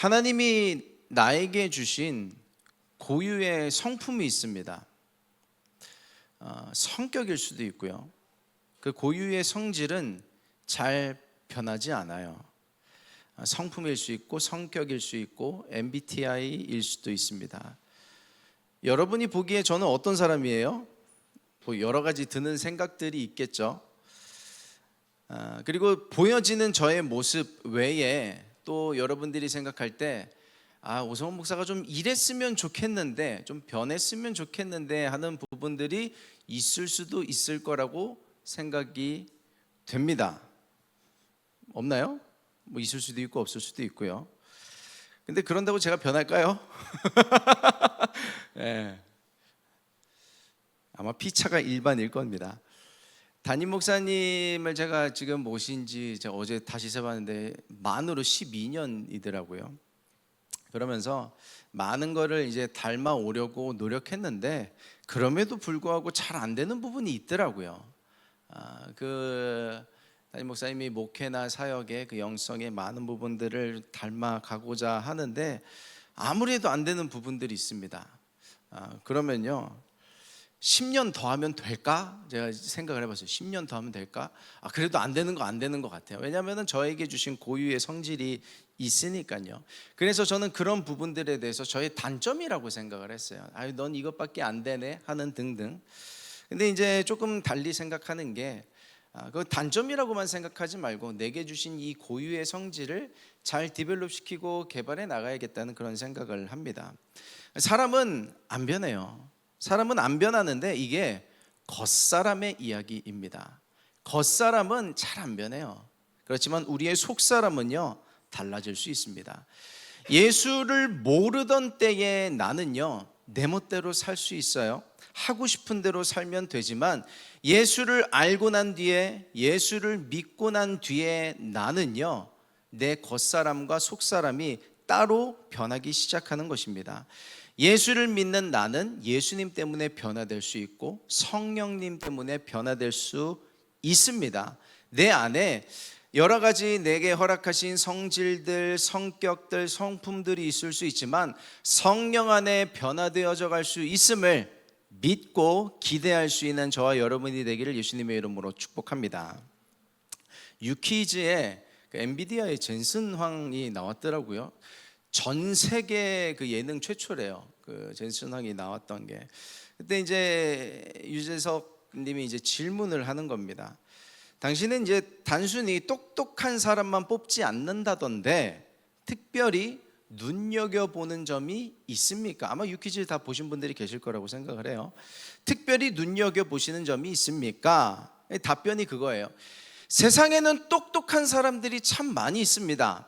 하나님이 나에게 주신 고유의 성품이 있습니다. 성격일 수도 있고요. 그 고유의 성질은 잘 변하지 않아요. 성품일 수 있고 성격일 수 있고 MBTI일 수도 있습니다. 여러분이 보기에 저는 어떤 사람이에요? 여러 가지 드는 생각들이 있겠죠. 그리고 보여지는 저의 모습 외에 또 여러분들이 생각할 때 오성훈 목사가 좀 이랬으면 좋겠는데, 좀 변했으면 좋겠는데 하는 부분들이 있을 수도 있을 거라고 생각이 됩니다. 없나요? 뭐 있을 수도 있고 없을 수도 있고요. 근데 그런다고 제가 변할까요? 네. 아마 피차가 일반일 겁니다. 담임 목사님을 제가 지금 모신 지 제가 어제 다시 세봤는데 만으로 12년이더라고요. 그러면서 많은 거를 이제 닮아오려고 노력했는데 그럼에도 불구하고 잘 안 되는 부분이 있더라고요. 담임 목사님이 목회나 사역의 그 영성의 많은 부분들을 닮아가고자 하는데 아무래도 안 되는 부분들이 있습니다. 그러면요, 10년 더 하면 될까? 제가 생각을 해봤어요. 10년 더 하면 될까? 그래도 안 되는 것 같아요. 왜냐하면 저에게 주신 고유의 성질이 있으니까요. 그래서 저는 그런 부분들에 대해서 저의 단점이라고 생각을 했어요. 넌 이것밖에 안 되네 하는 등등. 근데 이제 조금 달리 생각하는 게 그 단점이라고만 생각하지 말고 내게 주신 이 고유의 성질을 잘 디벨롭 시키고 개발해 나가야겠다는 그런 생각을 합니다. 사람은 안 변해요. 사람은 안 변하는데 이게 겉사람의 이야기입니다. 겉사람은 잘 안 변해요. 그렇지만 우리의 속사람은요 달라질 수 있습니다. 예수를 모르던 때에 나는요 내 멋대로 살 수 있어요. 하고 싶은 대로 살면 되지만 예수를 알고 난 뒤에, 예수를 믿고 난 뒤에 나는요 내 겉사람과 속사람이 따로 변하기 시작하는 것입니다. 예수를 믿는 나는 예수님 때문에 변화될 수 있고 성령님 때문에 변화될 수 있습니다. 내 안에 여러 가지 내게 허락하신 성질들, 성격들, 성품들이 있을 수 있지만 성령 안에 변화되어져 갈 수 있음을 믿고 기대할 수 있는 저와 여러분이 되기를 예수님의 이름으로 축복합니다. 유퀴즈에 엔비디아의 젠슨 황이 나왔더라고요. 전 세계 그 예능 최초래요. 그 젠슨 황이 나왔던 게. 그때 이제 유재석 님이 이제 질문을 하는 겁니다. 당신은 이제 단순히 똑똑한 사람만 뽑지 않는다던데 특별히 눈여겨보는 점이 있습니까? 아마 유퀴즈를 다 보신 분들이 계실 거라고 생각을 해요. 특별히 눈여겨보시는 점이 있습니까? 답변이 그거예요. 세상에는 똑똑한 사람들이 참 많이 있습니다.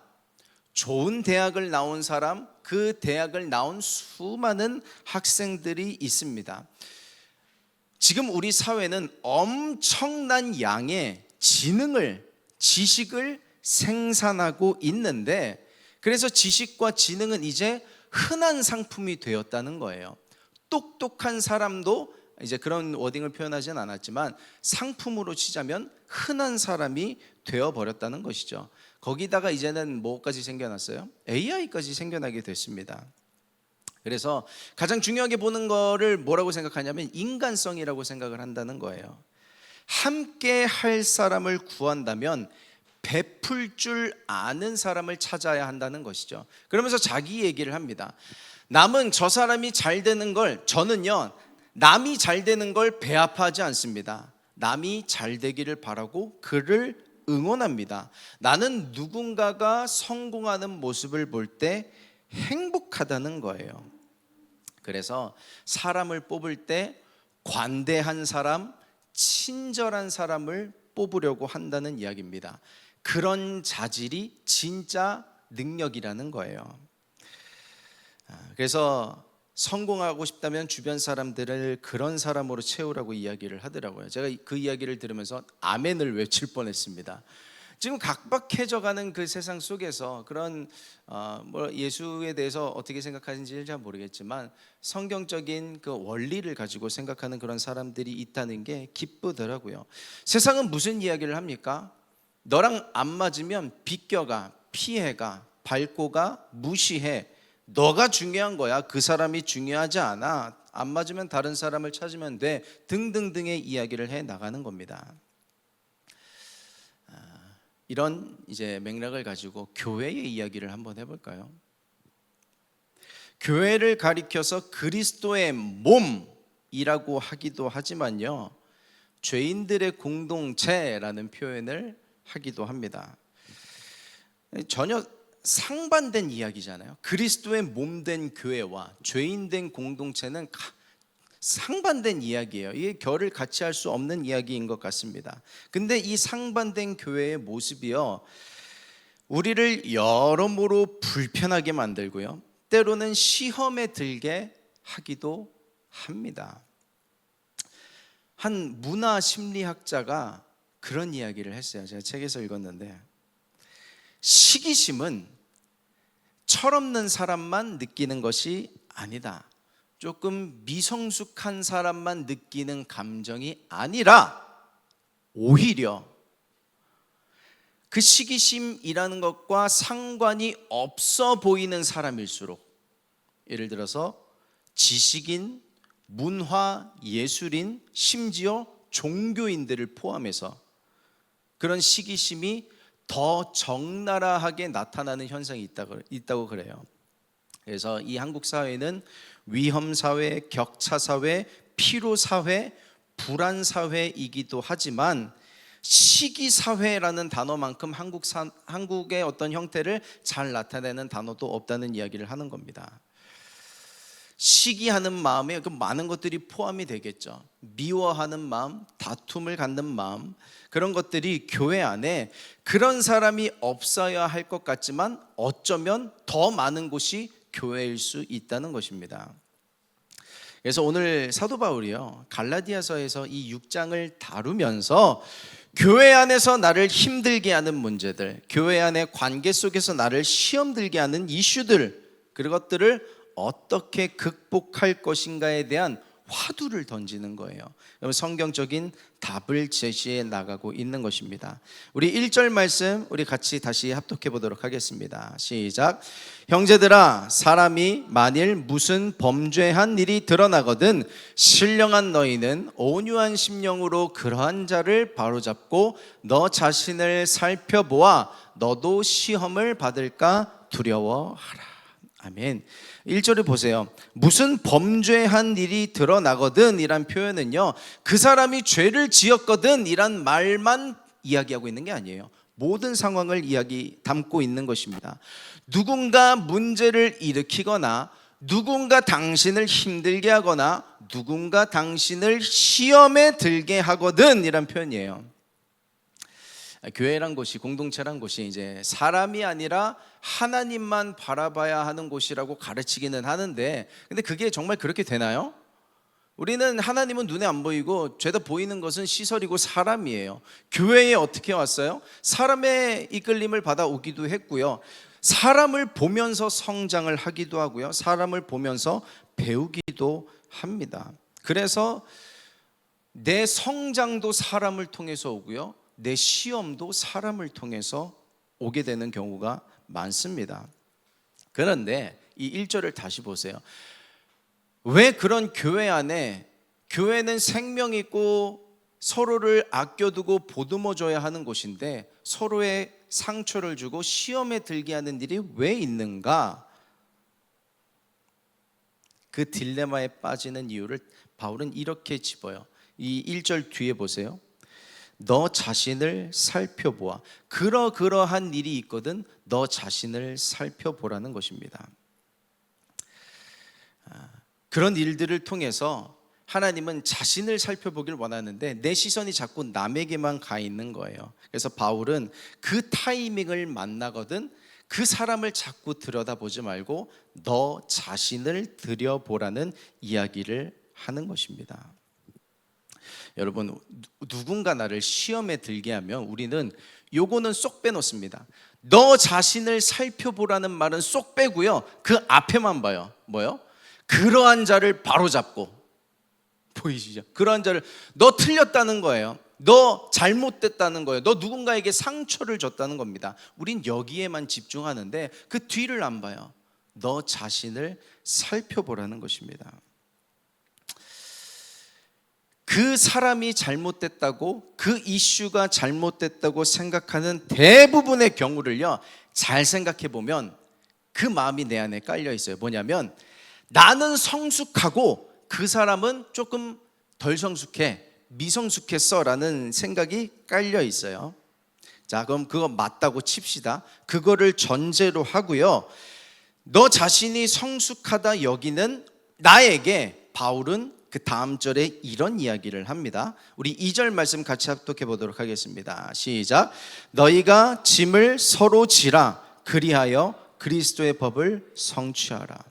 좋은 대학을 나온 사람, 그 대학을 나온 수많은 학생들이 있습니다. 지금 우리 사회는 엄청난 양의 지식을 생산하고 있는데 그래서 지식과 지능은 이제 흔한 상품이 되었다는 거예요. 똑똑한 사람도 이제 그런 워딩을 표현하진 않았지만 상품으로 치자면 흔한 사람이 되어버렸다는 것이죠. 거기다가 이제는 뭐까지 생겨났어요? AI까지 생겨나게 됐습니다. 그래서 가장 중요하게 보는 거를 뭐라고 생각하냐면 인간성이라고 생각을 한다는 거예요. 함께 할 사람을 구한다면 베풀 줄 아는 사람을 찾아야 한다는 것이죠. 그러면서 자기 얘기를 합니다. 남은 저 사람이 잘 되는 걸, 저는요 남이 잘 되는 걸 배아파하지 않습니다. 남이 잘 되기를 바라고 그를 응원합니다. 나는 누군가가 성공하는 모습을 볼 때 행복하다는 거예요. 그래서 사람을 뽑을 때 관대한 사람, 친절한 사람을 뽑으려고 한다는 이야기입니다. 그런 자질이 진짜 능력이라는 거예요. 그래서 성공하고 싶다면 주변 사람들을 그런 사람으로 채우라고 이야기를 하더라고요. 제가 그 이야기를 들으면서 아멘을 외칠 뻔했습니다. 지금 각박해져가는 그 세상 속에서 그런 예수에 대해서 어떻게 생각하는지를 잘 모르겠지만 성경적인 그 원리를 가지고 생각하는 그런 사람들이 있다는 게 기쁘더라고요. 세상은 무슨 이야기를 합니까? 너랑 안 맞으면 비껴가, 피해가, 밟고 가, 무시해. 너가 중요한 거야. 그 사람이 중요하지 않아. 안 맞으면 다른 사람을 찾으면 돼. 등등등의 이야기를 해 나가는 겁니다. 이런 이제 맥락을 가지고 교회의 이야기를 한번 해볼까요? 교회를 가리켜서 그리스도의 몸이라고 하기도 하지만요, 죄인들의 공동체라는 표현을 하기도 합니다. 전혀 상반된 이야기잖아요. 그리스도의 몸된 교회와 죄인된 공동체는 상반된 이야기예요. 이게 결을 같이 할 수 없는 이야기인 것 같습니다. 근데 이 상반된 교회의 모습이요, 우리를 여러모로 불편하게 만들고요, 때로는 시험에 들게 하기도 합니다. 한 문화 심리학자가 그런 이야기를 했어요. 제가 책에서 읽었는데, 시기심은 철없는 사람만 느끼는 것이 아니다. 조금 미성숙한 사람만 느끼는 감정이 아니라 오히려 그 시기심이라는 것과 상관이 없어 보이는 사람일수록, 예를 들어서 지식인, 문화, 예술인, 심지어 종교인들을 포함해서 그런 시기심이 더 적나라하게 나타나는 현상이 있다고 그래요. 그래서 이 한국 사회는 위험 사회, 격차 사회, 피로 사회, 불안 사회이기도 하지만 시기 사회라는 단어만큼 한국의 어떤 형태를 잘 나타내는 단어도 없다는 이야기를 하는 겁니다. 시기하는 마음에 그 많은 것들이 포함이 되겠죠. 미워하는 마음, 다툼을 갖는 마음, 그런 것들이 교회 안에 그런 사람이 없어야 할 것 같지만 어쩌면 더 많은 곳이 교회일 수 있다는 것입니다. 그래서 오늘 사도 바울이요, 갈라디아서에서 이 6장을 다루면서 교회 안에서 나를 힘들게 하는 문제들, 교회 안의 관계 속에서 나를 시험 들게 하는 이슈들, 그것들을 어떻게 극복할 것인가에 대한 화두를 던지는 거예요. 성경적인 답을 제시해 나가고 있는 것입니다. 우리 1절 말씀 우리 같이 다시 합독해 보도록 하겠습니다. 시작. 형제들아, 사람이 만일 무슨 범죄한 일이 드러나거든 신령한 너희는 온유한 심령으로 그러한 자를 바로잡고 너 자신을 살펴보아 너도 시험을 받을까 두려워하라. 아멘. 1절을 보세요. 무슨 범죄한 일이 드러나거든 이란 표현은요, 그 사람이 죄를 지었거든 이란 말만 이야기하고 있는 게 아니에요. 모든 상황을 담고 있는 것입니다. 누군가 문제를 일으키거나, 누군가 당신을 힘들게 하거나, 누군가 당신을 시험에 들게 하거든 이란 표현이에요. 교회란 곳이, 공동체란 곳이 이제 사람이 아니라 하나님만 바라봐야 하는 곳이라고 가르치기는 하는데, 근데 그게 정말 그렇게 되나요? 우리는 하나님은 눈에 안 보이고 죄다 보이는 것은 시설이고 사람이에요. 교회에 어떻게 왔어요? 사람의 이끌림을 받아 오기도 했고요, 사람을 보면서 성장을 하기도 하고요, 사람을 보면서 배우기도 합니다. 그래서 내 성장도 사람을 통해서 오고요, 내 시험도 사람을 통해서 오게 되는 경우가 많습니다. 그런데 이 1절을 다시 보세요. 왜 그런 교회 안에, 교회는 생명 있고 서로를 아껴두고 보듬어줘야 하는 곳인데 서로의 상처를 주고 시험에 들게 하는 일이 왜 있는가? 그 딜레마에 빠지는 이유를 바울은 이렇게 짚어요. 이 1절 뒤에 보세요. 너 자신을 살펴보아. 그러한 일이 있거든 너 자신을 살펴보라는 것입니다. 그런 일들을 통해서 하나님은 자신을 살펴보길 원하는데 내 시선이 자꾸 남에게만 가 있는 거예요. 그래서 바울은 그 타이밍을 만나거든 그 사람을 자꾸 들여다보지 말고 너 자신을 들여보라는 이야기를 하는 것입니다. 여러분, 누군가 나를 시험에 들게 하면 우리는 요거는 쏙 빼놓습니다. 너 자신을 살펴보라는 말은 쏙 빼고요, 그 앞에만 봐요. 뭐요? 그러한 자를 바로잡고. 보이시죠? 그러한 자를, 너 틀렸다는 거예요. 너 잘못됐다는 거예요. 너 누군가에게 상처를 줬다는 겁니다. 우린 여기에만 집중하는데 그 뒤를 안 봐요. 너 자신을 살펴보라는 것입니다. 그 사람이 잘못됐다고, 그 이슈가 잘못됐다고 생각하는 대부분의 경우를요, 잘 생각해 보면 그 마음이 내 안에 깔려 있어요. 뭐냐면 나는 성숙하고 그 사람은 조금 덜 성숙해, 미성숙했어 라는 생각이 깔려 있어요. 자, 그럼 그거 맞다고 칩시다. 그거를 전제로 하고요, 너 자신이 성숙하다 여기는 나에게 바울은 그 다음 절에 이런 이야기를 합니다. 우리 2절 말씀 같이 합독해 보도록 하겠습니다. 시작. 너희가 짐을 서로 지라, 그리하여 그리스도의 법을 성취하라.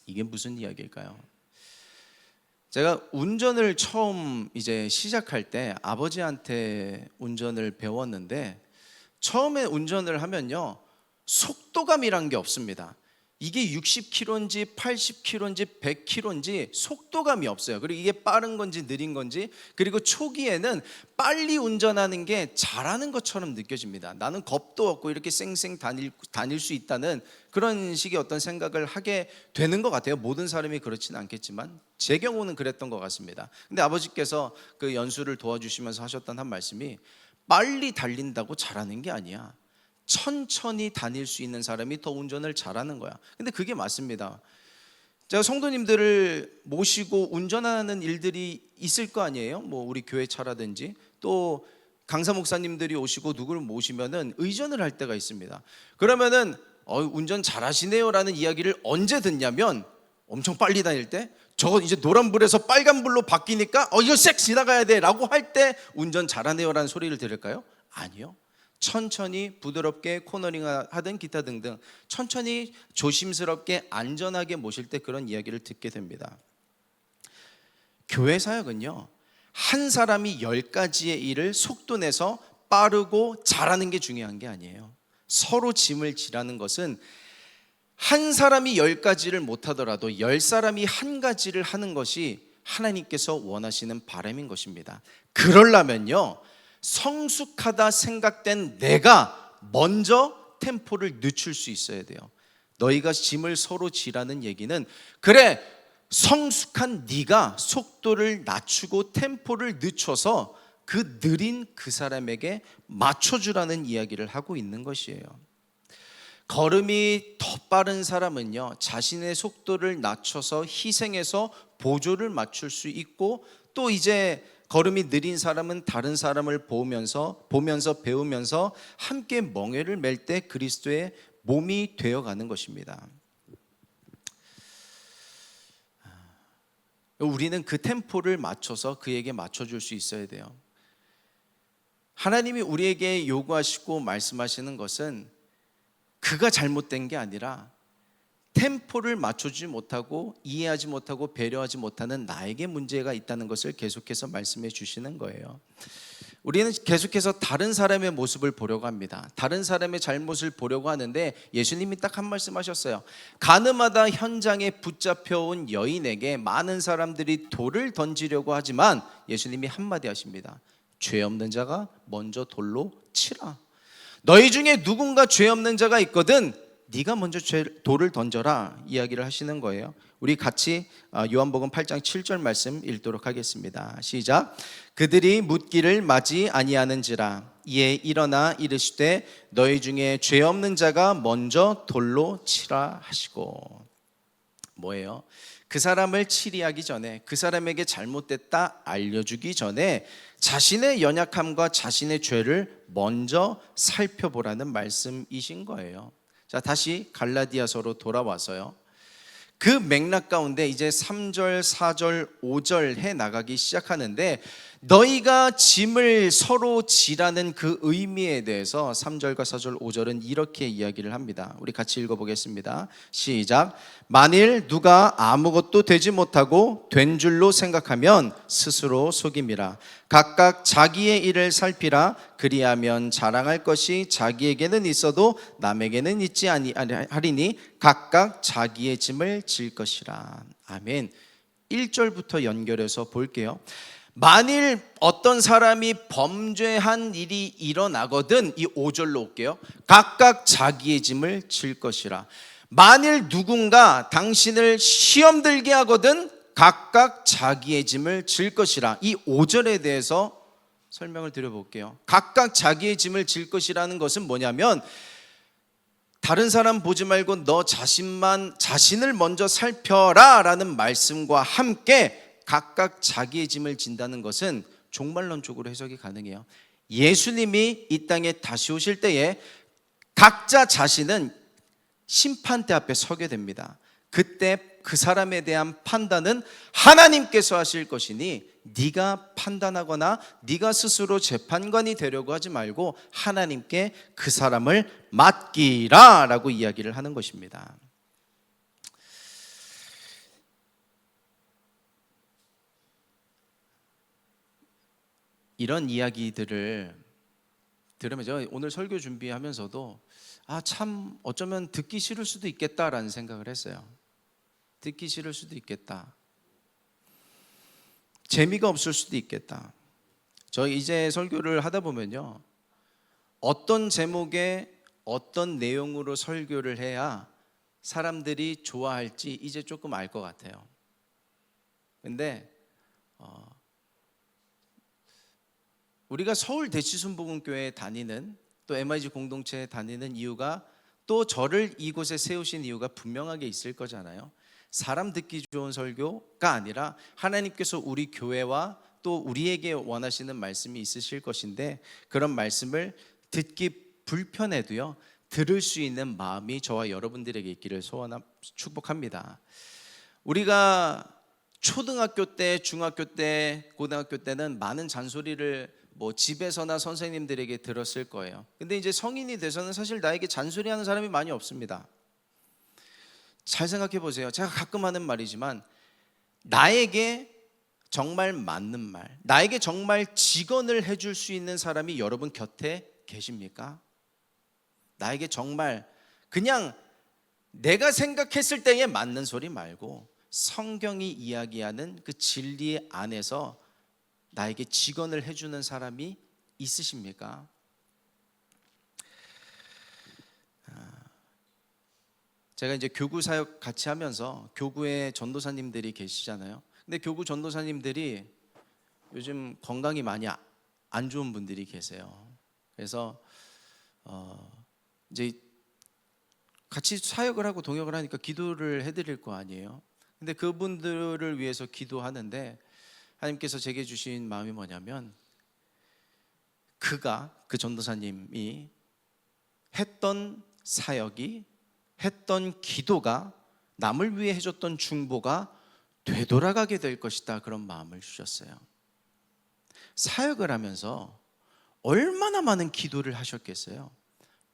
이게 무슨 이야기일까요? 제가 운전을 처음 이제 시작할 때 아버지한테 운전을 배웠는데, 처음에 운전을 하면요, 속도감이란 게 없습니다. 이게 60km인지 80km인지 100km인지 속도감이 없어요. 그리고 이게 빠른 건지 느린 건지, 그리고 초기에는 빨리 운전하는 게 잘하는 것처럼 느껴집니다. 나는 겁도 없고 이렇게 쌩쌩 다닐 수 있다는 그런 식의 어떤 생각을 하게 되는 것 같아요. 모든 사람이 그렇지는 않겠지만 제 경우는 그랬던 것 같습니다. 근데 아버지께서 그 연수를 도와주시면서 하셨던 한 말씀이, 빨리 달린다고 잘하는 게 아니야. 천천히 다닐 수 있는 사람이 더 운전을 잘하는 거야. 근데 그게 맞습니다. 제가 성도님들을 모시고 운전하는 일들이 있을 거 아니에요. 뭐 우리 교회 차라든지 또 강사 목사님들이 오시고 누구를 모시면은 의전을 할 때가 있습니다. 그러면은 운전 잘하시네요라는 이야기를 언제 듣냐면, 엄청 빨리 다닐 때, 저거 이제 노란불에서 빨간불로 바뀌니까 이거 색 지나가야 돼라고 할 때 운전 잘하네요라는 소리를 들을까요? 아니요. 천천히 부드럽게 코너링 하든 기타 등등 천천히 조심스럽게 안전하게 모실 때 그런 이야기를 듣게 됩니다. 교회 사역은요, 한 사람이 10가지의 일을 속도 내서 빠르고 잘하는 게 중요한 게 아니에요. 서로 짐을 지라는 것은 한 사람이 10가지를 못하더라도 10사람이 한 가지를 하는 것이 하나님께서 원하시는 바람인 것입니다. 그러려면요, 성숙하다 생각된 내가 먼저 템포를 늦출 수 있어야 돼요. 너희가 짐을 서로 지라는 얘기는, 그래, 성숙한 네가 속도를 낮추고 템포를 늦춰서 그 느린 그 사람에게 맞춰주라는 이야기를 하고 있는 것이에요. 걸음이 더 빠른 사람은요, 자신의 속도를 낮춰서 희생해서 보조를 맞출 수 있고, 또 이제 걸음이 느린 사람은 다른 사람을 보면서 배우면서 함께 멍에를 맬 때 그리스도의 몸이 되어가는 것입니다. 우리는 그 템포를 맞춰서 그에게 맞춰줄 수 있어야 돼요. 하나님이 우리에게 요구하시고 말씀하시는 것은 그가 잘못된 게 아니라 템포를 맞추지 못하고 이해하지 못하고 배려하지 못하는 나에게 문제가 있다는 것을 계속해서 말씀해 주시는 거예요. 우리는 계속해서 다른 사람의 모습을 보려고 합니다. 다른 사람의 잘못을 보려고 하는데, 예수님이 딱 한 말씀 하셨어요. 가늠하다 현장에 붙잡혀온 여인에게 많은 사람들이 돌을 던지려고 하지만 예수님이 한마디 하십니다. 죄 없는 자가 먼저 돌로 치라. 너희 중에 누군가 죄 없는 자가 있거든 네가 먼저 돌을 던져라 이야기를 하시는 거예요. 우리 같이 요한복음 8장 7절 말씀 읽도록 하겠습니다. 시작. 그들이 묻기를 마지 아니하는지라 이에 일어나 이르시되 너희 중에 죄 없는 자가 먼저 돌로 치라 하시고. 뭐예요? 그 사람을 치리하기 전에, 그 사람에게 잘못됐다 알려주기 전에 자신의 연약함과 자신의 죄를 먼저 살펴보라는 말씀이신 거예요. 자, 다시 갈라디아서로 돌아와서요, 그 맥락 가운데 이제 3절, 4절, 5절 해 나가기 시작하는데, 너희가 짐을 서로 지라는 그 의미에 대해서 3절과 4절, 5절은 이렇게 이야기를 합니다. 우리 같이 읽어보겠습니다. 시작. 만일 누가 아무것도 되지 못하고 된 줄로 생각하면 스스로 속임이라. 각각 자기의 일을 살피라. 그리하면 자랑할 것이 자기에게는 있어도 남에게는 있지 아니하리니 각각 자기의 짐을 질 것이라. 아멘. 1절부터 연결해서 볼게요. 만일 어떤 사람이 범죄한 일이 일어나거든, 이 5절로 올게요. 각각 자기의 짐을 질 것이라. 만일 누군가 당신을 시험 들게 하거든 각각 자기의 짐을 질 것이라. 이 5절에 대해서 설명을 드려볼게요. 각각 자기의 짐을 질 것이라는 것은 뭐냐면, 다른 사람 보지 말고 너 자신을 먼저 살펴라 라는 말씀과 함께 각각 자기의 짐을 진다는 것은 종말론적으로 해석이 가능해요. 예수님이 이 땅에 다시 오실 때에 각자 자신은 심판대 앞에 서게 됩니다. 그때 그 사람에 대한 판단은 하나님께서 하실 것이니 네가 판단하거나 네가 스스로 재판관이 되려고 하지 말고 하나님께 그 사람을 맡기라 라고 이야기를 하는 것입니다. 이런 이야기들을 들으면 제가 오늘 설교 준비하면서도 참 어쩌면 듣기 싫을 수도 있겠다라는 생각을 했어요. 듣기 싫을 수도 있겠다. 재미가 없을 수도 있겠다. 저 이제 설교를 하다 보면요, 어떤 제목에 어떤 내용으로 설교를 해야 사람들이 좋아할지 이제 조금 알 것 같아요. 근데 우리가 서울 대치순복음교회에 다니는, 또 MIG 공동체에 다니는 이유가, 또 저를 이곳에 세우신 이유가 분명하게 있을 거잖아요. 사람 듣기 좋은 설교가 아니라 하나님께서 우리 교회와 또 우리에게 원하시는 말씀이 있으실 것인데, 그런 말씀을 듣기 불편해도요 들을 수 있는 마음이 저와 여러분들에게 있기를 축복합니다. 우리가 초등학교 때, 중학교 때, 고등학교 때는 많은 잔소리를 집에서나 선생님들에게 들었을 거예요. 근데 이제 성인이 돼서는 사실 나에게 잔소리하는 사람이 많이 없습니다. 잘 생각해 보세요. 제가 가끔 하는 말이지만, 나에게 정말 맞는 말, 나에게 정말 직언을 해줄 수 있는 사람이 여러분 곁에 계십니까? 나에게 정말 그냥 내가 생각했을 때에 맞는 소리 말고 성경이 이야기하는 그 진리 안에서 나에게 직언을 해주는 사람이 있으십니까? 제가 이제 교구 사역 같이 하면서 교구에 전도사님들이 계시잖아요. 근데 교구 전도사님들이 요즘 건강이 많이 안 좋은 분들이 계세요. 그래서 이제 같이 사역을 하고 동역을 하니까 기도를 해드릴 거 아니에요. 근데 그분들을 위해서 기도하는데 하나님께서 제게 주신 마음이 뭐냐면, 그 전도사님이 했던 사역이, 했던 기도가, 남을 위해 해줬던 중보가 되돌아가게 될 것이다, 그런 마음을 주셨어요. 사역을 하면서 얼마나 많은 기도를 하셨겠어요?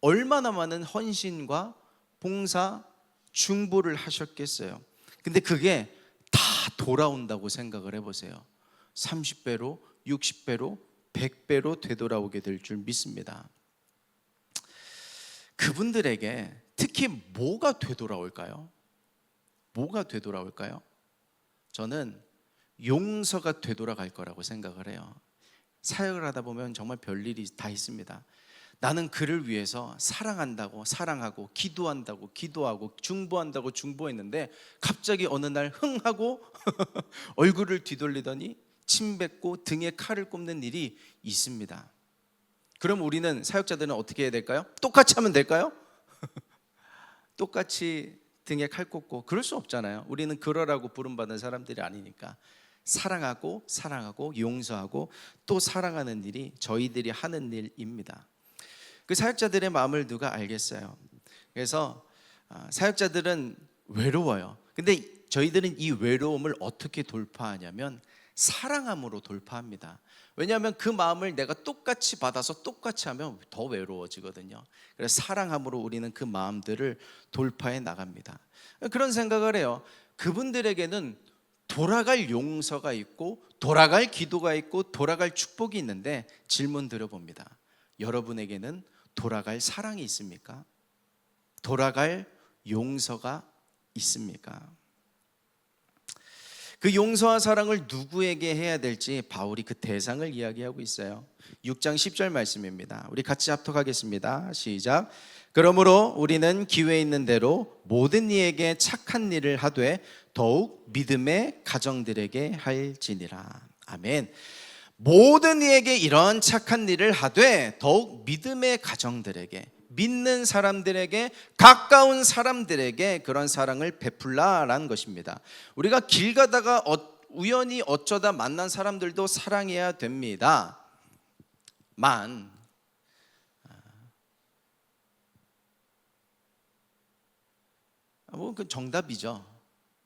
얼마나 많은 헌신과 봉사, 중보를 하셨겠어요? 근데 그게 다 돌아온다고 생각을 해보세요. 30배로, 60배로, 100배로 되돌아오게 될 줄 믿습니다. 그분들에게 특히 뭐가 되돌아올까요? 뭐가 되돌아올까요? 저는 용서가 되돌아갈 거라고 생각을 해요. 사역을 하다 보면 정말 별일이 다 있습니다. 나는 그를 위해서 사랑한다고 사랑하고, 기도한다고 기도하고, 중보한다고 중보했는데 갑자기 어느 날 흥하고 얼굴을 뒤돌리더니 침 뱉고 등에 칼을 꼽는 일이 있습니다. 그럼 우리는, 사역자들은 어떻게 해야 될까요? 똑같이 하면 될까요? 똑같이 등에 칼 꽂고 그럴 수 없잖아요. 우리는 그러라고 부름받은 사람들이 아니니까. 사랑하고 용서하고 또 사랑하는 일이 저희들이 하는 일입니다. 그 사역자들의 마음을 누가 알겠어요? 그래서 사역자들은 외로워요. 근데 저희들은 이 외로움을 어떻게 돌파하냐면 사랑함으로 돌파합니다. 왜냐하면 그 마음을 내가 똑같이 받아서 똑같이 하면 더 외로워지거든요. 그래서 사랑함으로 우리는 그 마음들을 돌파해 나갑니다. 그런 생각을 해요. 그분들에게는 돌아갈 용서가 있고, 돌아갈 기도가 있고, 돌아갈 축복이 있는데, 질문 드려봅니다. 여러분에게는 돌아갈 사랑이 있습니까? 돌아갈 용서가 있습니까? 그 용서와 사랑을 누구에게 해야 될지 바울이 그 대상을 이야기하고 있어요. 6장 10절 말씀입니다. 우리 같이 합독하겠습니다. 시작. 그러므로 우리는 기회 있는 대로 모든 이에게 착한 일을 하되 더욱 믿음의 가정들에게 할지니라. 아멘. 모든 이에게 이런 착한 일을 하되 더욱 믿음의 가정들에게, 믿는 사람들에게, 가까운 사람들에게 그런 사랑을 베풀라라는 것입니다. 우리가 길 가다가 우연히 어쩌다 만난 사람들도 사랑해야 됩니다. 그 정답이죠.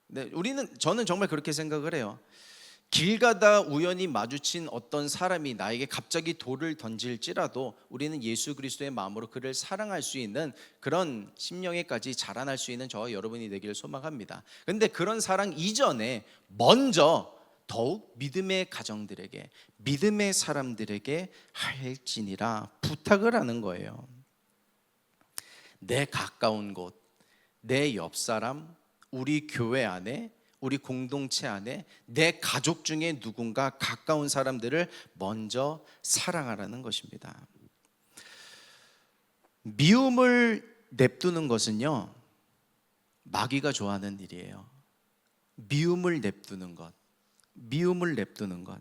네, 저는 정말 그렇게 생각을 해요. 길 가다 우연히 마주친 어떤 사람이 나에게 갑자기 돌을 던질지라도 우리는 예수 그리스도의 마음으로 그를 사랑할 수 있는 그런 심령에까지 자라날 수 있는 저와 여러분이 되기를 소망합니다. 그런데 그런 사랑 이전에 먼저 더욱 믿음의 가정들에게, 믿음의 사람들에게 할지니라 부탁을 하는 거예요. 내 가까운 곳, 내 옆 사람, 우리 교회 안에, 우리 공동체 안에, 내 가족 중에 누군가 가까운 사람들을 먼저 사랑하라는 것입니다. 미움을 냅두는 것은요, 마귀가 좋아하는 일이에요. 미움을 냅두는 것, 미움을 냅두는 것.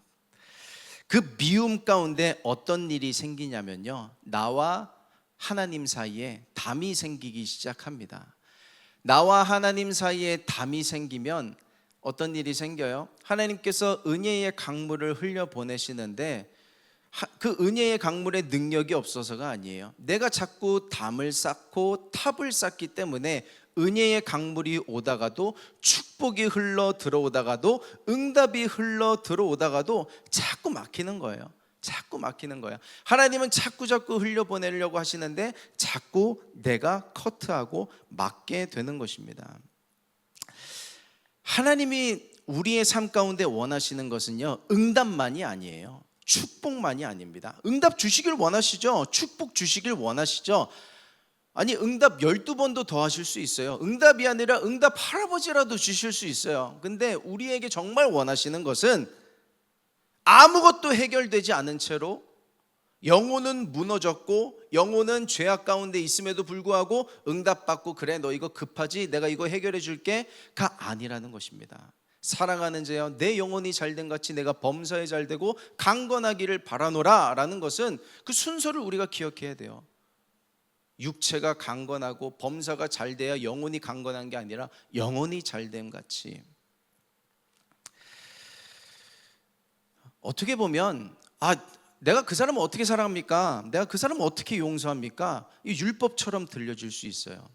그 미움 가운데 어떤 일이 생기냐면요, 나와 하나님 사이에 담이 생기기 시작합니다. 나와 하나님 사이에 담이 생기면 어떤 일이 생겨요? 하나님께서 은혜의 강물을 흘려보내시는데 그 은혜의 강물의 능력이 없어서가 아니에요. 내가 자꾸 담을 쌓고 탑을 쌓기 때문에 은혜의 강물이 오다가도, 축복이 흘러 들어오다가도, 응답이 흘러 들어오다가도 자꾸 막히는 거예요. 자꾸 막히는 거야. 하나님은 자꾸 흘려보내려고 하시는데 자꾸 내가 커트하고 막게 되는 것입니다. 하나님이 우리의 삶 가운데 원하시는 것은요, 응답만이 아니에요. 축복만이 아닙니다. 응답 주시길 원하시죠? 축복 주시길 원하시죠? 아니, 응답 12번도 더 하실 수 있어요. 응답이 아니라 응답 할아버지라도 주실 수 있어요. 근데 우리에게 정말 원하시는 것은 아무것도 해결되지 않은 채로 영혼은 무너졌고 영혼은 죄악 가운데 있음에도 불구하고 응답받고, 그래 너 이거 급하지? 내가 이거 해결해 줄게가 아니라는 것입니다. 사랑하는 자여, 내 영혼이 잘된 같이 내가 범사에 잘되고 강건하기를 바라노라 라는 것은 그 순서를 우리가 기억해야 돼요. 육체가 강건하고 범사가 잘돼야 영혼이 강건한 게 아니라 영혼이 잘됨 같이. 어떻게 보면 내가 그 사람을 어떻게 사랑합니까? 내가 그 사람을 어떻게 용서합니까? 이 율법처럼 들려질 수 있어요.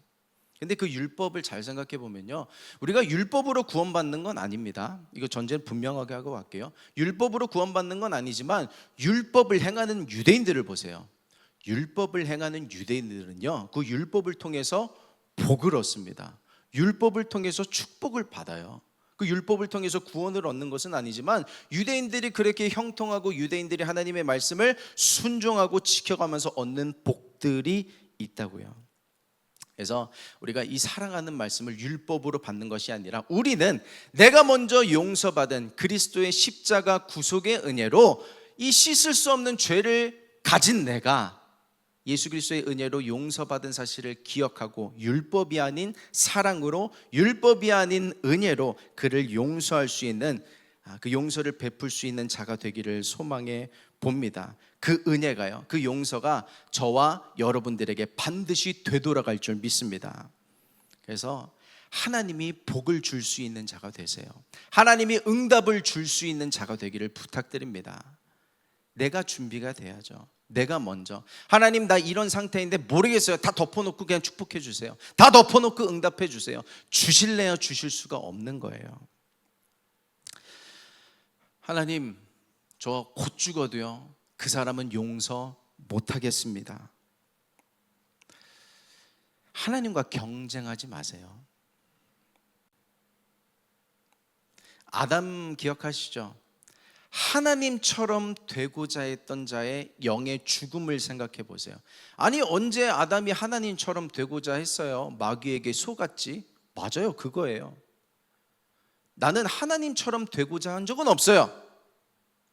근데 그 율법을 잘 생각해 보면요, 우리가 율법으로 구원받는 건 아닙니다. 이거 전제는 분명하게 하고 갈게요. 율법으로 구원받는 건 아니지만 율법을 행하는 유대인들을 보세요. 율법을 행하는 유대인들은요, 그 율법을 통해서 복을 얻습니다. 율법을 통해서 축복을 받아요. 그 율법을 통해서 구원을 얻는 것은 아니지만 유대인들이 그렇게 형통하고 유대인들이 하나님의 말씀을 순종하고 지켜가면서 얻는 복들이 있다고요. 그래서 우리가 이 사랑하는 말씀을 율법으로 받는 것이 아니라 우리는 내가 먼저 용서받은 그리스도의 십자가 구속의 은혜로 이 씻을 수 없는 죄를 가진 내가 예수 그리스도의 은혜로 용서받은 사실을 기억하고 율법이 아닌 사랑으로, 율법이 아닌 은혜로 그를 용서할 수 있는, 그 용서를 베풀 수 있는 자가 되기를 소망해 봅니다. 그 은혜가요, 그 용서가 저와 여러분들에게 반드시 되돌아갈 줄 믿습니다. 그래서 하나님이 복을 줄 수 있는 자가 되세요. 하나님이 응답을 줄 수 있는 자가 되기를 부탁드립니다. 내가 준비가 돼야죠. 내가 먼저, 하나님 나 이런 상태인데 모르겠어요. 다 덮어놓고 그냥 축복해 주세요. 다 덮어놓고 응답해 주세요. 주실래요? 주실 수가 없는 거예요. 하나님, 저 곧 죽어도요, 그 사람은 용서 못하겠습니다. 하나님과 경쟁하지 마세요. 아담 기억하시죠? 하나님처럼 되고자 했던 자의 영의 죽음을 생각해 보세요. 아니, 언제 아담이 하나님처럼 되고자 했어요? 마귀에게 속았지? 맞아요, 그거예요. 나는 하나님처럼 되고자 한 적은 없어요.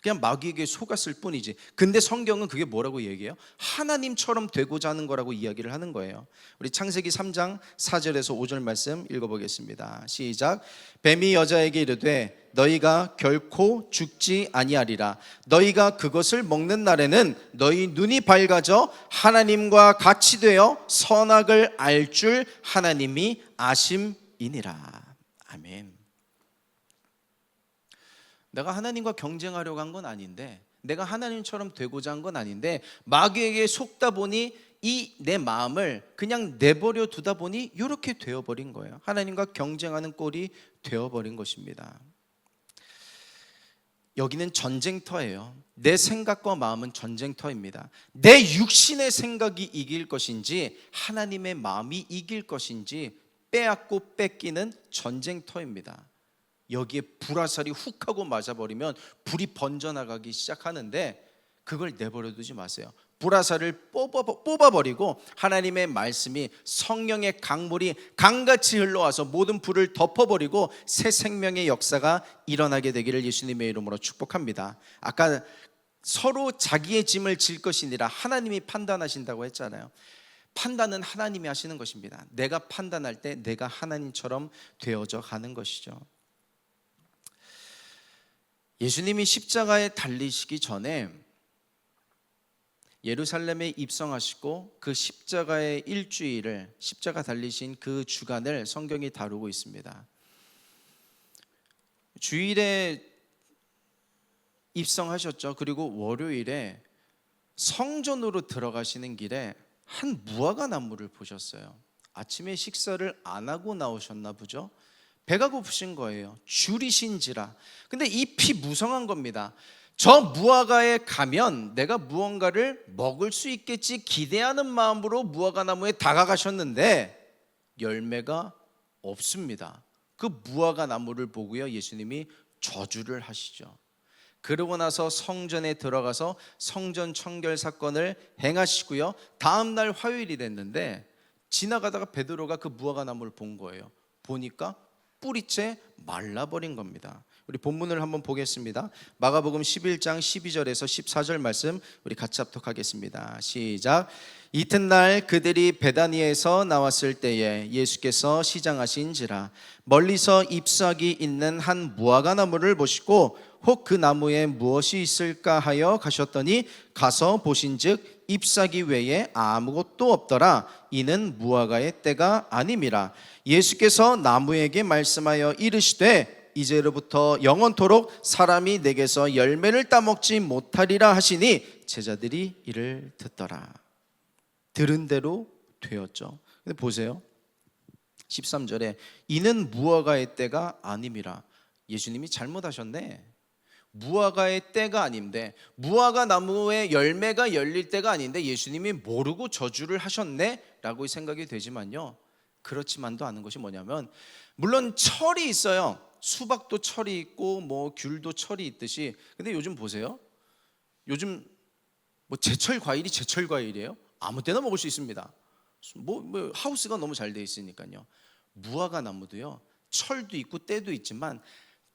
그냥 마귀에게 속았을 뿐이지. 근데 성경은 그게 뭐라고 얘기해요? 하나님처럼 되고자 하는 거라고 이야기를 하는 거예요. 우리 창세기 3장 4절에서 5절 말씀 읽어보겠습니다. 시작. 뱀이 여자에게 이르되 너희가 결코 죽지 아니하리라. 너희가 그것을 먹는 날에는 너희 눈이 밝아져 하나님과 같이 되어 선악을 알 줄 하나님이 아심이니라. 아멘. 내가 하나님과 경쟁하려고 한 건 아닌데, 내가 하나님처럼 되고자 한 건 아닌데, 마귀에게 속다 보니 이 내 마음을 그냥 내버려 두다 보니 이렇게 되어버린 거예요. 하나님과 경쟁하는 꼴이 되어버린 것입니다. 여기는 전쟁터예요. 내 생각과 마음은 전쟁터입니다. 내 육신의 생각이 이길 것인지 하나님의 마음이 이길 것인지 빼앗고 뺏기는 전쟁터입니다. 여기에 불화살이 훅 하고 맞아버리면 불이 번져나가기 시작하는데 그걸 내버려 두지 마세요. 불화살을 뽑아버리고 하나님의 말씀이, 성령의 강물이 강같이 흘러와서 모든 불을 덮어버리고 새 생명의 역사가 일어나게 되기를 예수님의 이름으로 축복합니다. 아까 서로 자기의 짐을 질 것이니라 하나님이 판단하신다고 했잖아요. 판단은 하나님이 하시는 것입니다. 내가 판단할 때 내가 하나님처럼 되어져 가는 것이죠. 예수님이 십자가에 달리시기 전에 예루살렘에 입성하시고 그 십자가의 일주일을, 십자가 달리신 그 주간을 성경이 다루고 있습니다. 주일에 입성하셨죠. 그리고 월요일에 성전으로 들어가시는 길에 한 무화과 나무를 보셨어요. 아침에 식사를 안 하고 나오셨나 보죠. 배가 고프신 거예요. 줄이신지라. 근데 잎이 무성한 겁니다. 저 무화과에 가면 내가 무언가를 먹을 수 있겠지 기대하는 마음으로 무화과 나무에 다가가셨는데 열매가 없습니다. 그 무화과 나무를 보고요, 예수님이 저주를 하시죠. 그러고 나서 성전에 들어가서 성전 청결 사건을 행하시고요, 다음 날 화요일이 됐는데 지나가다가 베드로가 그 무화과 나무를 본 거예요. 보니까 뿌리째 말라버린 겁니다. 우리 본문을 한번 보겠습니다. 마가복음 11장 12절에서 14절 말씀 우리 같이 합독하겠습니다. 시작. 이튿날 그들이 베다니에서 나왔을 때에 예수께서 시장하신지라 멀리서 잎사귀 있는 한 무화과 나무를 보시고 혹 그 나무에 무엇이 있을까 하여 가셨더니 가서 보신즉 잎사귀 외에 아무것도 없더라. 이는 무화과의 때가 아님이라. 예수께서 나무에게 말씀하여 이르시되 이제로부터 영원토록 사람이 내게서 열매를 따먹지 못하리라 하시니 제자들이 이를 듣더라. 들은 대로 되었죠. 근데 보세요, 13절에 이는 무화과의 때가 아님이라. 예수님이 잘못하셨네. 무화과의 때가 아닌데, 무화과 나무에 열매가 열릴 때가 아닌데 예수님이 모르고 저주를 하셨네 라고 생각이 되지만요, 그렇지만도 않은 것이 뭐냐면, 물론 철이 있어요. 수박도 철이 있고 뭐 귤도 철이 있듯이. 근데 요즘 보세요, 요즘 뭐 제철 과일이 제철 과일이에요. 아무 때나 먹을 수 있습니다. 뭐 하우스가 너무 잘 돼 있으니까요. 무화과 나무도요, 철도 있고 때도 있지만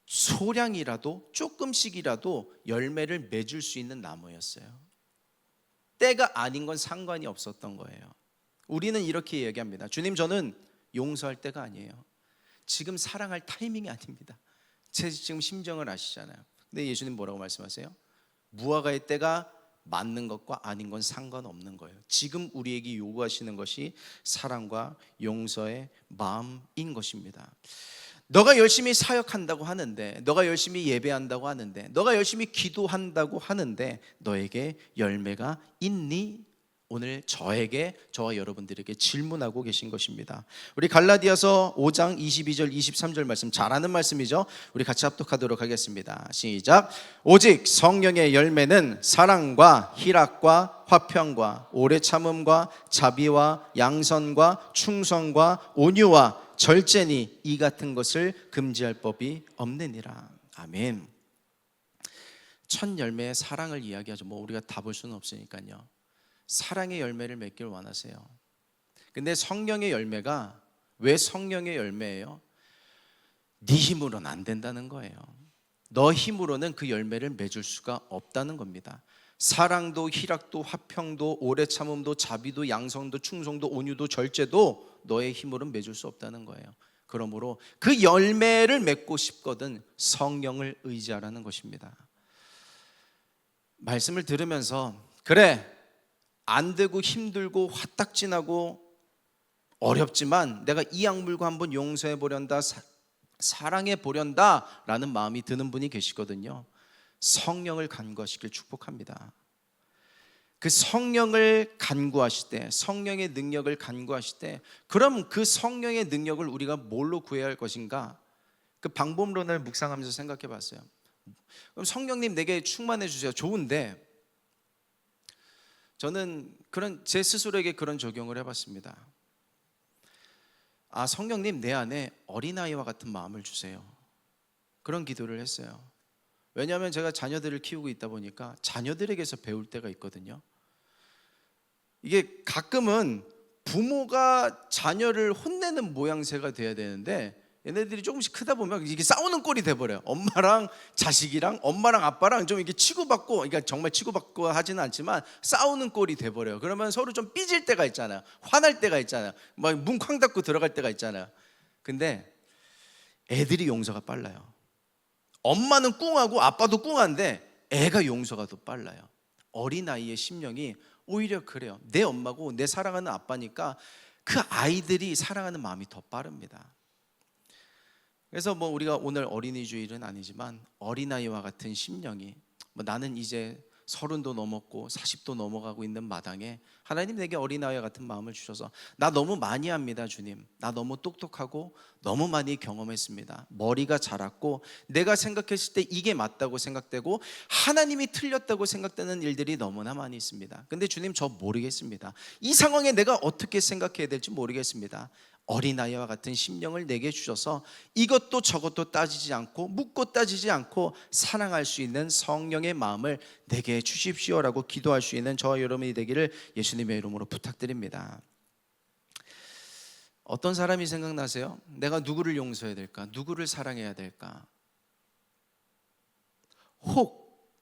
소량이라도 조금씩이라도 열매를 맺을 수 있는 나무였어요. 때가 아닌 건 상관이 없었던 거예요. 우리는 이렇게 얘기합니다. 주님, 저는 용서할 때가 아니에요. 지금 사랑할 타이밍이 아닙니다. 제 지금 심정을 아시잖아요. 근데 예수님 뭐라고 말씀하세요? 무화과의 때가 맞는 것과 아닌 건 상관없는 거예요. 지금 우리에게 요구하시는 것이 사랑과 용서의 마음인 것입니다. 너가 열심히 사역한다고 하는데, 너가 열심히 예배한다고 하는데, 너가 열심히 기도한다고 하는데 너에게 열매가 있니? 오늘 저와 여러분들에게 질문하고 계신 것입니다. 우리 갈라디아서 5장 22절 23절 말씀, 잘 아는 말씀이죠. 우리 같이 합독하도록 하겠습니다. 시작. 오직 성령의 열매는 사랑과 희락과 화평과 오래 참음과 자비와 양선과 충성과 온유와 절제니 이 같은 것을 금지할 법이 없느니라. 아멘. 첫 열매의 사랑을 이야기하죠. 뭐 우리가 다 볼 수는 없으니까요. 사랑의 열매를 맺길 원하세요. 근데 성령의 열매가 왜 성령의 열매예요? 네 힘으로는 안 된다는 거예요. 너 힘으로는 그 열매를 맺을 수가 없다는 겁니다. 사랑도 희락도 화평도 오래 참음도 자비도 양성도 충성도 온유도 절제도 너의 힘으로는 맺을 수 없다는 거예요. 그러므로 그 열매를 맺고 싶거든 성령을 의지하라는 것입니다. 말씀을 들으면서 그래, 안 되고 힘들고 화딱지나고 어렵지만 내가 이 악물고 한번 용서해 보련다, 사랑해 보련다 라는 마음이 드는 분이 계시거든요. 성령을 간구하시길 축복합니다. 그 성령을 간구하실 때, 성령의 능력을 간구하실 때, 그럼 그 성령의 능력을 우리가 뭘로 구해야 할 것인가? 그 방법론을 묵상하면서 생각해 봤어요. 그럼 성령님 내게 충만해 주세요. 좋은데 저는 제 스스로에게 그런 적용을 해봤습니다. 성령님 내 안에 어린아이와 같은 마음을 주세요. 그런 기도를 했어요. 왜냐하면 제가 자녀들을 키우고 있다 보니까 자녀들에게서 배울 때가 있거든요. 이게 가끔은 부모가 자녀를 혼내는 모양새가 돼야 되는데 얘네들이 조금씩 크다 보면 이게 싸우는 꼴이 돼버려요. 엄마랑 자식이랑, 엄마랑 아빠랑 좀 이렇게 치고받고, 그러니까 정말 치고받고 하지는 않지만 싸우는 꼴이 돼버려요. 그러면 서로 좀 삐질 때가 있잖아요. 화날 때가 있잖아요. 막 문 쾅 닫고 들어갈 때가 있잖아요. 근데 애들이 용서가 빨라요. 엄마는 꿍하고 아빠도 꿍한데 애가 용서가 더 빨라요. 어린아이의 심령이 오히려 그래요. 내 엄마고 내 사랑하는 아빠니까 그 아이들이 사랑하는 마음이 더 빠릅니다. 그래서 우리가 오늘 어린이 주일은 아니지만 어린아이와 같은 심령이, 나는 이제 30도 넘었고 40도 넘어가고 있는 마당에 하나님 내게 어린아이와 같은 마음을 주셔서 나 너무 많이 합니다 주님, 나 너무 똑똑하고 너무 많이 경험했습니다, 머리가 자랐고 내가 생각했을 때 이게 맞다고 생각되고 하나님이 틀렸다고 생각되는 일들이 너무나 많이 있습니다. 근데 주님 저 모르겠습니다. 이 상황에 내가 어떻게 생각해야 될지 모르겠습니다. 어린아이와 같은 심령을 내게 주셔서 이것도 저것도 따지지 않고 묻고 따지지 않고 사랑할 수 있는 성령의 마음을 내게 주십시오라고 기도할 수 있는 저와 여러분이 되기를 예수님의 이름으로 부탁드립니다. 어떤 사람이 생각나세요? 내가 누구를 용서해야 될까? 누구를 사랑해야 될까? 혹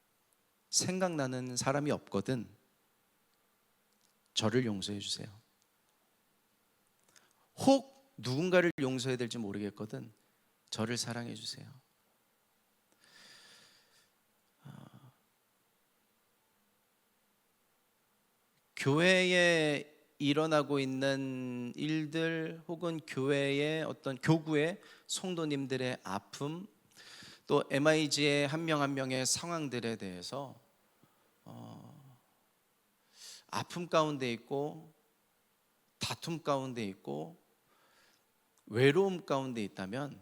생각나는 사람이 없거든 저를 용서해 주세요. 혹 누군가를 용서해야 될지 모르겠거든 저를 사랑해 주세요. 교회에 일어나고 있는 일들 혹은 교회의 어떤 교구의 성도님들의 아픔, 또 MIG의 한 명 한 명의 상황들에 대해서 아픔 가운데 있고 다툼 가운데 있고 외로움 가운데 있다면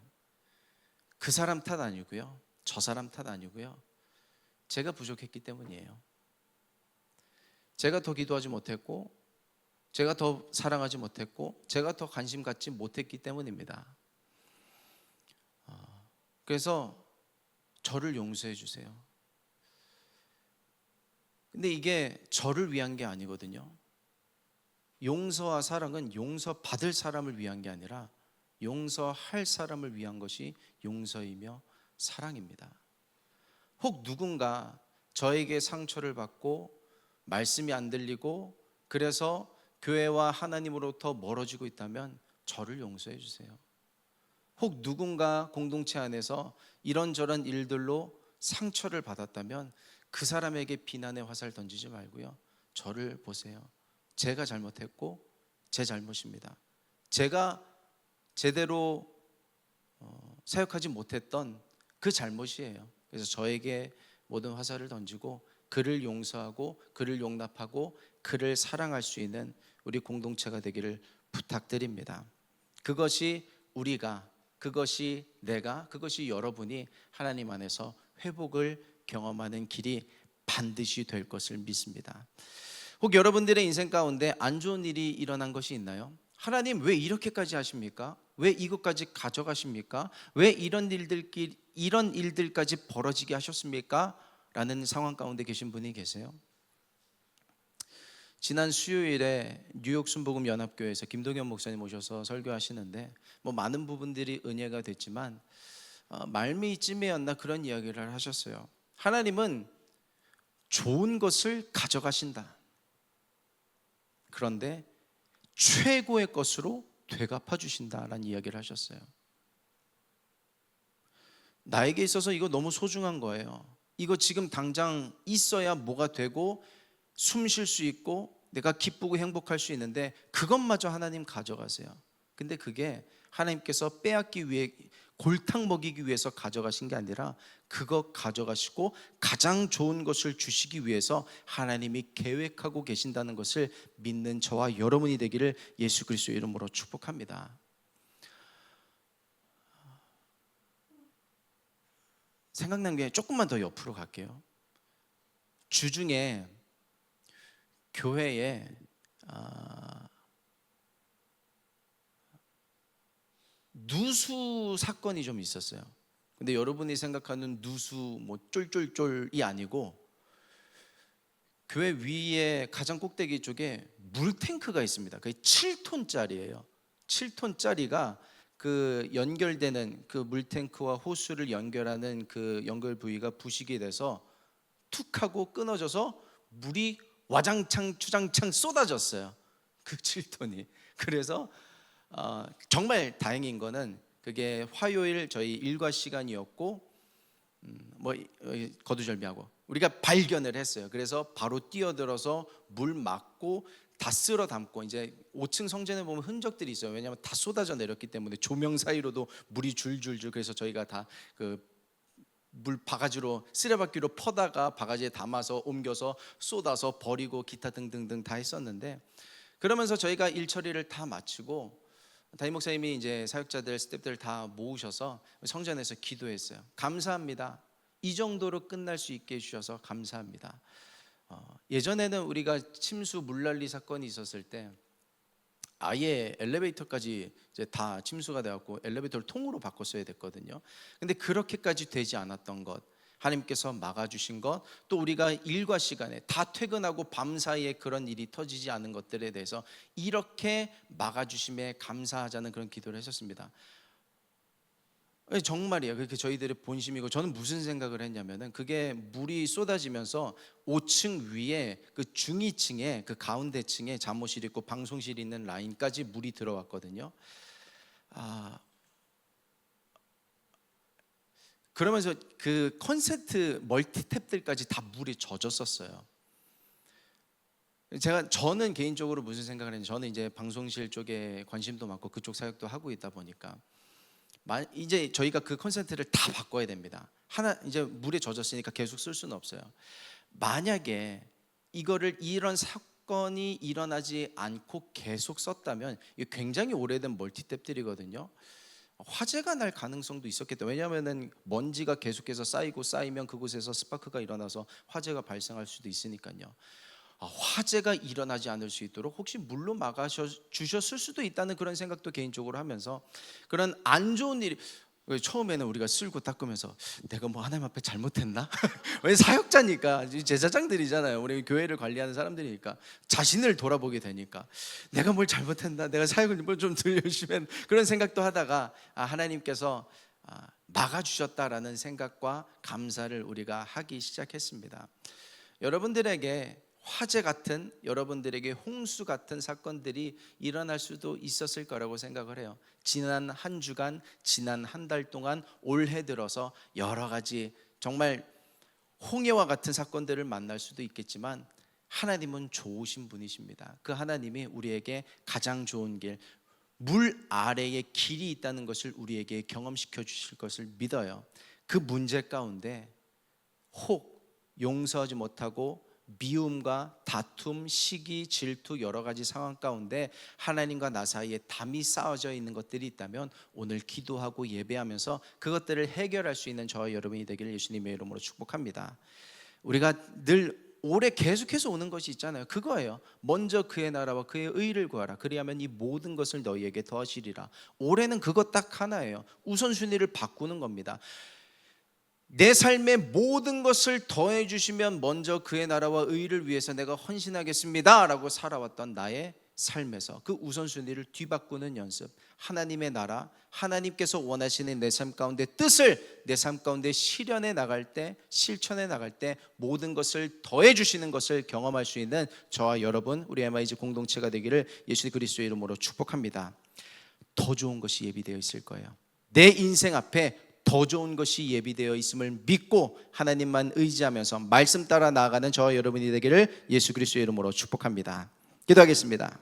그 사람 탓 아니고요, 저 사람 탓 아니고요, 제가 부족했기 때문이에요. 제가 더 기도하지 못했고, 제가 더 사랑하지 못했고, 제가 더 관심 갖지 못했기 때문입니다. 그래서 저를 용서해 주세요. 근데 이게 저를 위한 게 아니거든요. 용서와 사랑은 용서받을 사람을 위한 게 아니라 용서할 사람을 위한 것이 용서이며 사랑입니다. 혹 누군가 저에게 상처를 받고 말씀이 안 들리고 그래서 교회와 하나님으로부터 멀어지고 있다면 저를 용서해 주세요. 혹 누군가 공동체 안에서 이런저런 일들로 상처를 받았다면 그 사람에게 비난의 화살 던지지 말고요, 저를 보세요. 제가 잘못했고 제 잘못입니다. 제가 제대로 사역하지 못했던 그 잘못이에요. 그래서 저에게 모든 화살을 던지고 그를 용서하고 그를 용납하고 그를 사랑할 수 있는 우리 공동체가 되기를 부탁드립니다. 그것이 우리가, 그것이 내가, 그것이 여러분이 하나님 안에서 회복을 경험하는 길이 반드시 될 것을 믿습니다. 혹 여러분들의 인생 가운데 안 좋은 일이 일어난 것이 있나요? 하나님 왜 이렇게까지 하십니까? 왜 이것까지 가져가십니까? 왜 이런 일들까지 벌어지게 하셨습니까? 라는 상황 가운데 계신 분이 계세요. 지난 수요일에 뉴욕 순복음 연합교회에서 김동현 목사님 오셔서 설교하시는데 뭐 많은 부분들이 은혜가 됐지만 말미쯤이었나 그런 이야기를 하셨어요. 하나님은 좋은 것을 가져가신다. 그런데 최고의 것으로 되갚아 주신다라는 이야기를 하셨어요. 나에게 있어서 이거 너무 소중한 거예요. 이거 지금 당장 있어야 뭐가 되고 숨 쉴 수 있고 내가 기쁘고 행복할 수 있는데 그것마저 하나님 가져가세요. 근데 그게 하나님께서 빼앗기 위해 골탕 먹이기 위해서 가져가신 게 아니라 그거 가져가시고 가장 좋은 것을 주시기 위해서 하나님이 계획하고 계신다는 것을 믿는 저와 여러분이 되기를 예수 그리스도의 이름으로 축복합니다. 생각난 게 조금만 더 옆으로 갈게요. 주중에 교회에 누수 사건이 좀 있었어요. 근데 여러분이 생각하는 누수 뭐 쫄쫄쫄이 아니고 교회 위에 가장 꼭대기 쪽에 물탱크가 있습니다. 그게 7톤짜리예요. 7톤짜리가 그 연결되는 그 물탱크와 호수를 연결하는 그 연결 부위가 부식이 돼서 툭 하고 끊어져서 물이 와장창 추장창 쏟아졌어요. 그 7톤이. 그래서 정말 다행인 거는 그게 화요일 저희 일과 시간이었고 뭐 거두절미하고 우리가 발견을 했어요. 그래서 바로 뛰어들어서 물 막고 다 쓸어 담고 이제 5층 성전에 보면 흔적들이 있어요. 왜냐하면 다 쏟아져 내렸기 때문에 조명 사이로도 물이 줄줄줄. 그래서 저희가 다 그 물 바가지로 쓰레받기로 퍼다가 바가지에 담아서 옮겨서 쏟아서 버리고 기타 등등등 다 했었는데, 그러면서 저희가 일 처리를 다 마치고 담임 목사님이 이제 사역자들 스태프들 다 모으셔서 성전에서 기도했어요. 감사합니다. 이 정도로 끝날 수 있게 해주셔서 감사합니다. 예전에는 우리가 침수 물난리 사건이 있었을 때 아예 엘리베이터까지 이제 다 침수가 되었고 엘리베이터를 통으로 바꿨어야 됐거든요. 근데 그렇게까지 되지 않았던 것, 하나님께서 막아주신 것, 또 우리가 일과 시간에 다 퇴근하고 밤 사이에 그런 일이 터지지 않은 것들에 대해서 이렇게 막아주심에 감사하자는 그런 기도를 했었습니다. 정말이에요. 그렇게 저희들의 본심이고, 저는 무슨 생각을 했냐면은 그게 물이 쏟아지면서 5층 위에 그 중위층에 그 가운데 층에 잠옷실 있고 방송실 있는 라인까지 물이 들어왔거든요. 그러면서 그 콘센트 멀티탭들까지 다 물이 젖었었어요. 저는 개인적으로 무슨 생각을 했냐면, 저는 이제 방송실 쪽에 관심도 많고 그쪽 사역도 하고 있다 보니까 이제 저희가 그 콘센트를 다 바꿔야 됩니다. 하나 이제 물에 젖었으니까 계속 쓸 수는 없어요. 만약에 이런 사건이 일어나지 않고 계속 썼다면 이게 굉장히 오래된 멀티탭들이거든요. 화재가 날 가능성도 있었겠다. 왜냐하면 먼지가 계속해서 쌓이면 그곳에서 스파크가 일어나서 화재가 발생할 수도 있으니까요. 화재가 일어나지 않을 수 있도록 혹시 물로 막아 주셨을 수도 있다는 그런 생각도 개인적으로 하면서, 그런 안 좋은 일이 처음에는 우리가 쓸고 닦으면서 내가 뭐 하나님 앞에 잘못했나? 왜 사역자니까, 제사장들이잖아요. 우리 교회를 관리하는 사람들이니까 자신을 돌아보게 되니까 내가 뭘 잘못했나? 내가 사역을 뭐 좀 덜 열심히 했나? 그런 생각도 하다가 하나님께서 막아주셨다라는 생각과 감사를 우리가 하기 시작했습니다. 여러분들에게 화재 같은, 여러분들에게 홍수 같은 사건들이 일어날 수도 있었을 거라고 생각을 해요. 지난 한 주간, 지난 한 달 동안, 올해 들어서 여러 가지 정말 홍해와 같은 사건들을 만날 수도 있겠지만 하나님은 좋으신 분이십니다. 그 하나님이 우리에게 가장 좋은 길, 물 아래에 길이 있다는 것을 우리에게 경험시켜 주실 것을 믿어요. 그 문제 가운데 혹 용서하지 못하고 미움과 다툼, 시기, 질투, 여러 가지 상황 가운데 하나님과 나 사이에 담이 쌓여져 있는 것들이 있다면 오늘 기도하고 예배하면서 그것들을 해결할 수 있는 저와 여러분이 되기를 예수님의 이름으로 축복합니다. 우리가 늘 올해 계속해서 오는 것이 있잖아요. 그거예요. 먼저 그의 나라와 그의 의를 구하라. 그리하면 이 모든 것을 너희에게 더하시리라. 올해는 그것 딱 하나예요. 우선순위를 바꾸는 겁니다. 내 삶의 모든 것을 더해 주시면 먼저 그의 나라와 의를 위해서 내가 헌신하겠습니다 라고 살아왔던 나의 삶에서 그 우선순위를 뒤바꾸는 연습, 하나님의 나라, 하나님께서 원하시는 내 삶 가운데 뜻을 내 삶 가운데 실현해 나갈 때, 실천해 나갈 때 모든 것을 더해 주시는 것을 경험할 수 있는 저와 여러분, 우리 MIG 공동체가 되기를 예수 그리스도의 이름으로 축복합니다. 더 좋은 것이 예비되어 있을 거예요. 내 인생 앞에 더 좋은 것이 예비되어 있음을 믿고 하나님만 의지하면서 말씀 따라 나아가는 저와 여러분이 되기를 예수 그리스도의 이름으로 축복합니다. 기도하겠습니다.